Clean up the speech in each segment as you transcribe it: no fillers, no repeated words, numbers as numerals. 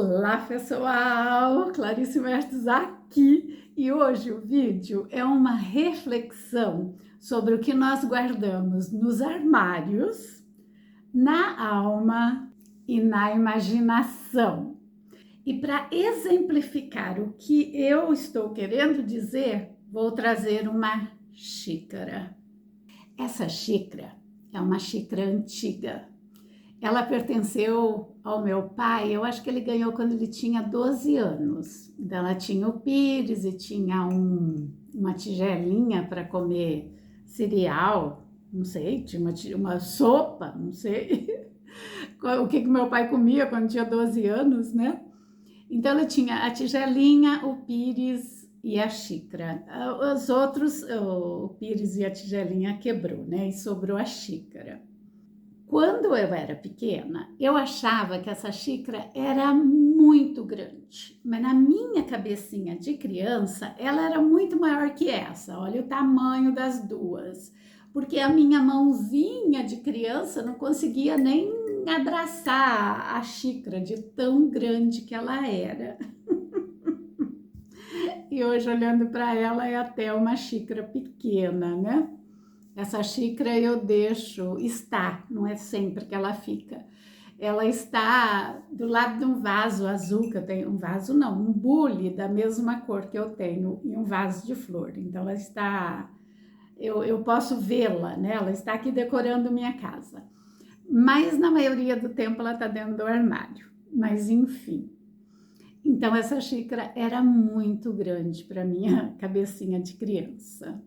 Olá pessoal, Clarice Mertes aqui e hoje o vídeo é uma reflexão sobre o que nós guardamos nos armários, na alma e na imaginação. E para exemplificar o que eu estou querendo dizer, vou trazer uma xícara. Essa xícara é uma xícara antiga. Ela pertenceu ao meu pai, eu acho que ele ganhou quando ele tinha 12 anos. Então, ela tinha o pires e tinha uma tigelinha para comer cereal, não sei, tinha uma sopa, não sei o que meu pai comia quando tinha 12 anos, né? Então, ela tinha a tigelinha, o pires e a xícara. Os outros, o pires e a tigelinha quebrou, né? E sobrou a xícara. Quando eu era pequena, eu achava que essa xícara era muito grande, mas na minha cabecinha de criança, ela era muito maior que essa. Olha o tamanho das duas, porque a minha mãozinha de criança não conseguia nem abraçar a xícara de tão grande que ela era. E hoje, olhando para ela, é até uma xícara pequena, né? Essa xícara eu deixo estar, não é sempre que ela fica. Ela está do lado de um vaso azul que eu tenho, um vaso não, um bule da mesma cor que eu tenho e um vaso de flor. Então ela está, eu posso vê-la, né? Ela está aqui decorando minha casa. Mas na maioria do tempo ela está dentro do armário. Mas enfim. Então essa xícara era muito grande para minha cabecinha de criança.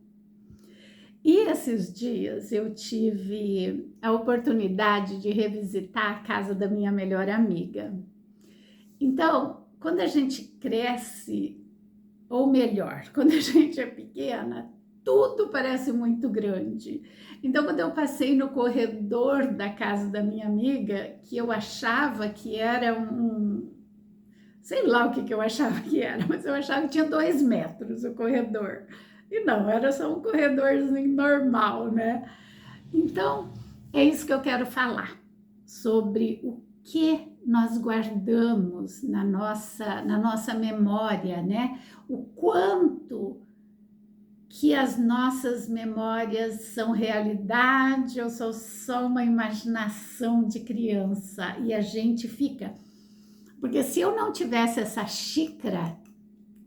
E esses dias eu tive a oportunidade de revisitar a casa da minha melhor amiga. Então, quando a gente cresce, ou melhor, quando a gente é pequena, tudo parece muito grande. Então, quando eu passei no corredor da casa da minha amiga, que eu achava que era sei lá o que eu achava que era, mas eu achava que tinha 2 metros o corredor. E não, era só um corredorzinho normal, né? Então, é isso que eu quero falar, sobre o que nós guardamos na nossa memória, né? O quanto que as nossas memórias são realidade ou são só uma imaginação de criança. E a gente fica... Porque se eu não tivesse essa xícara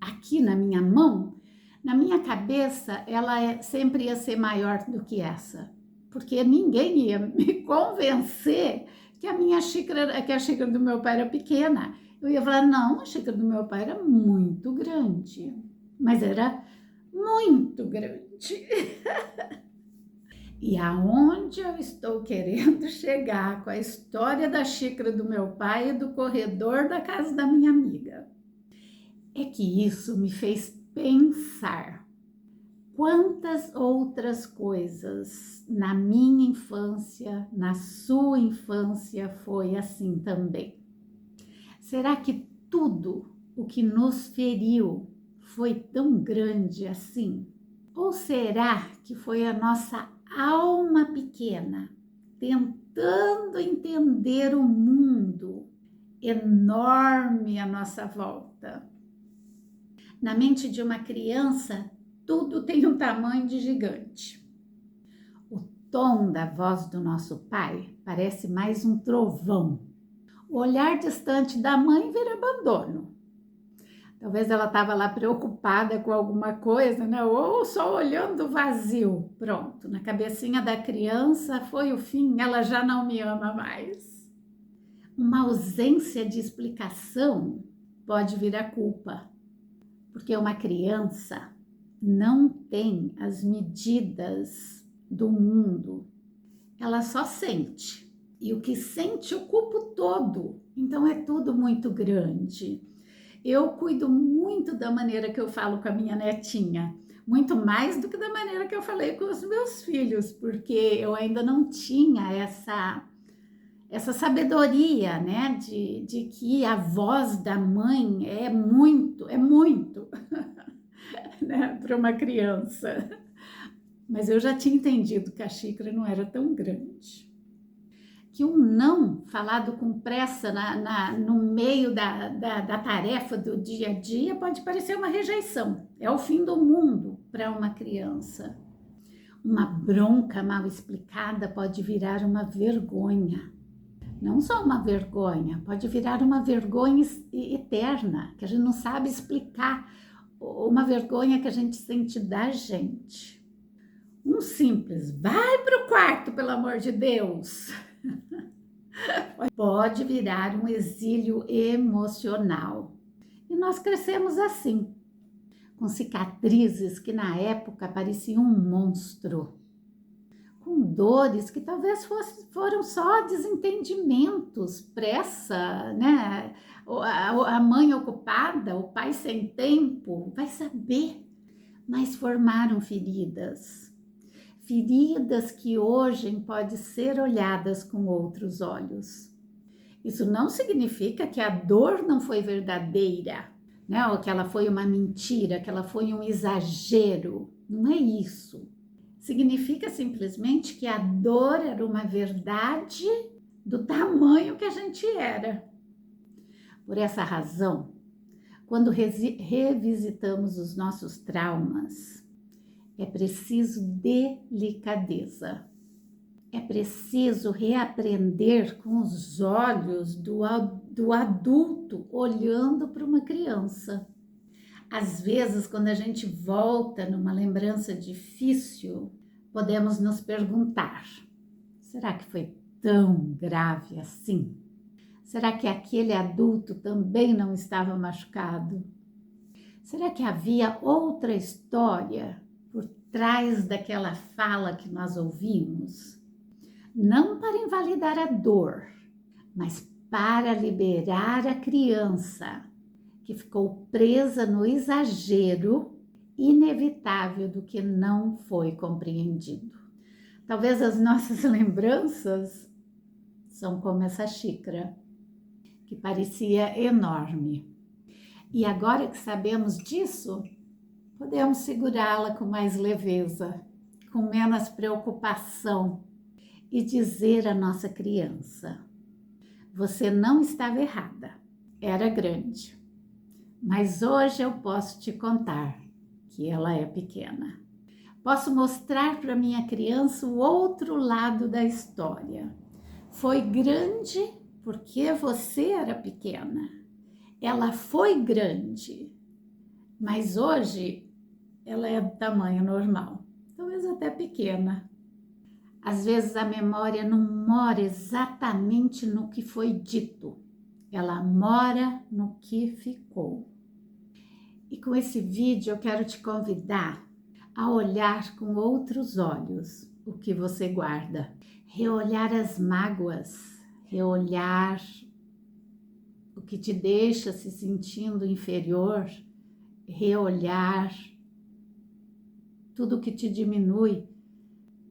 aqui na minha mão, na minha cabeça, ela sempre ia ser maior do que essa, porque ninguém ia me convencer que que a xícara do meu pai era pequena. Eu ia falar, não, a xícara do meu pai era muito grande, mas era muito grande. E aonde eu estou querendo chegar com a história da xícara do meu pai e do corredor da casa da minha amiga? É que isso me fez pensar quantas outras coisas na minha infância, na sua infância foi assim também. Será que tudo o que nos feriu foi tão grande assim? Ou será que foi a nossa alma pequena tentando entender o mundo enorme à nossa volta? Na mente de uma criança, tudo tem um tamanho de gigante. O tom da voz do nosso pai parece mais um trovão. O olhar distante da mãe vira abandono. Talvez ela estava lá preocupada com alguma coisa, né? Ou só olhando vazio. Pronto, na cabecinha da criança foi o fim, ela já não me ama mais. Uma ausência de explicação pode vir a culpa. Porque uma criança não tem as medidas do mundo, ela só sente. E o que sente ocupa o todo, então é tudo muito grande. Eu cuido muito da maneira que eu falo com a minha netinha, muito mais do que da maneira que eu falei com os meus filhos, porque eu ainda não tinha essa sabedoria, né, de que a voz da mãe é muito, né, para uma criança. Mas eu já tinha entendido que a xícara não era tão grande. que um não falado com pressa no meio da tarefa do dia a dia pode parecer uma rejeição. É o fim do mundo para uma criança. Uma bronca mal explicada pode virar uma vergonha. Não só uma vergonha, pode virar uma vergonha eterna, que a gente não sabe explicar, uma vergonha que a gente sente da gente. Um simples, vai pro quarto, pelo amor de Deus, pode virar um exílio emocional. E nós crescemos assim, com cicatrizes que na época pareciam um monstro, com dores que talvez foram só desentendimentos, pressa, né? A mãe ocupada, o pai sem tempo, vai saber, mas formaram feridas. Feridas que hoje podem ser olhadas com outros olhos. Isso não significa que a dor não foi verdadeira, né? Ou que ela foi uma mentira, que ela foi um exagero. Não é isso. Significa simplesmente que a dor era uma verdade do tamanho que a gente era. Por essa razão, quando revisitamos os nossos traumas, é preciso delicadeza. É preciso reaprender com os olhos do adulto olhando para uma criança. Às vezes, quando a gente volta numa lembrança difícil, podemos nos perguntar: será que foi tão grave assim? Será que aquele adulto também não estava machucado? Será que havia outra história por trás daquela fala que nós ouvimos? Não para invalidar a dor, mas para liberar a criança que ficou presa no exagero inevitável do que não foi compreendido. Talvez as nossas lembranças são como essa xícara, que parecia enorme. E agora que sabemos disso, podemos segurá-la com mais leveza, com menos preocupação e dizer à nossa criança: você não estava errada, era grande. Mas hoje eu posso te contar que ela é pequena. Posso mostrar para minha criança o outro lado da história. Foi grande porque você era pequena. Ela foi grande, mas hoje ela é do tamanho normal, talvez até pequena. Às vezes a memória não mora exatamente no que foi dito, ela mora no que ficou. E com esse vídeo eu quero te convidar a olhar com outros olhos o que você guarda. Reolhar as mágoas, reolhar o que te deixa se sentindo inferior, reolhar tudo que te diminui,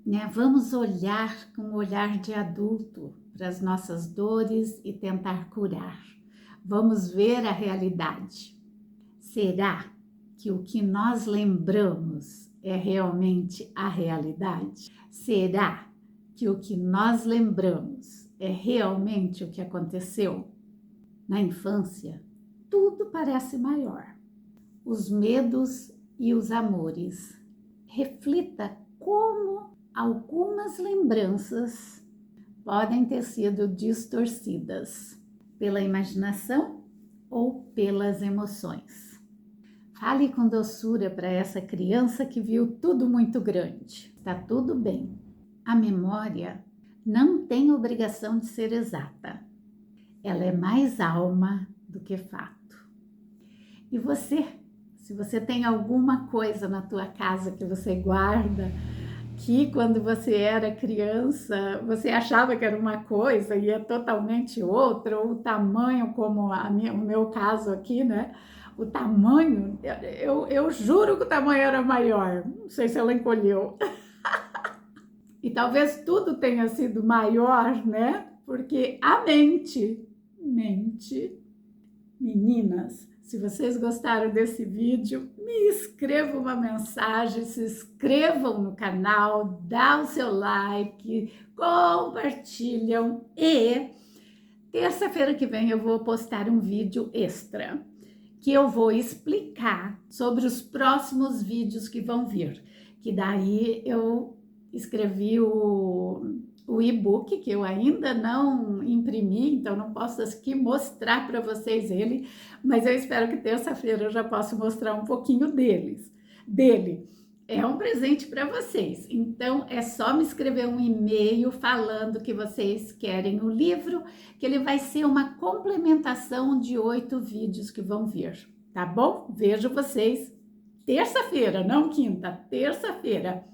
né? Vamos olhar com um olhar de adulto para as nossas dores e tentar curar. Vamos ver a realidade. Será que o que nós lembramos é realmente a realidade? Será que o que nós lembramos é realmente o que aconteceu? Na infância, tudo parece maior. Os medos e os amores. Reflita como algumas lembranças podem ter sido distorcidas pela imaginação ou pelas emoções. Fale com doçura para essa criança que viu tudo muito grande. Está tudo bem. A memória não tem obrigação de ser exata. Ela é mais alma do que fato. E você, se você tem alguma coisa na tua casa que você guarda, que quando você era criança, você achava que era uma coisa e é totalmente outra, ou o tamanho, como o meu caso aqui, né? O tamanho, eu juro que o tamanho era maior, não sei se ela encolheu. E talvez tudo tenha sido maior, né? Porque a mente Meninas, se vocês gostaram desse vídeo, me escrevam uma mensagem, se inscrevam no canal, dá o seu like, compartilham e terça-feira que vem eu vou postar um vídeo extra que eu vou explicar sobre os próximos vídeos que vão vir, que daí eu escrevi o e-book, que eu ainda não imprimi, então não posso aqui mostrar para vocês ele, mas eu espero que terça-feira eu já possa mostrar um pouquinho dele. É um presente para vocês, então é só me escrever um e-mail falando que vocês querem o livro, que ele vai ser uma complementação de 8 vídeos que vão vir, tá bom? Vejo vocês terça-feira, não quinta, terça-feira.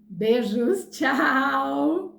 Beijos, tchau!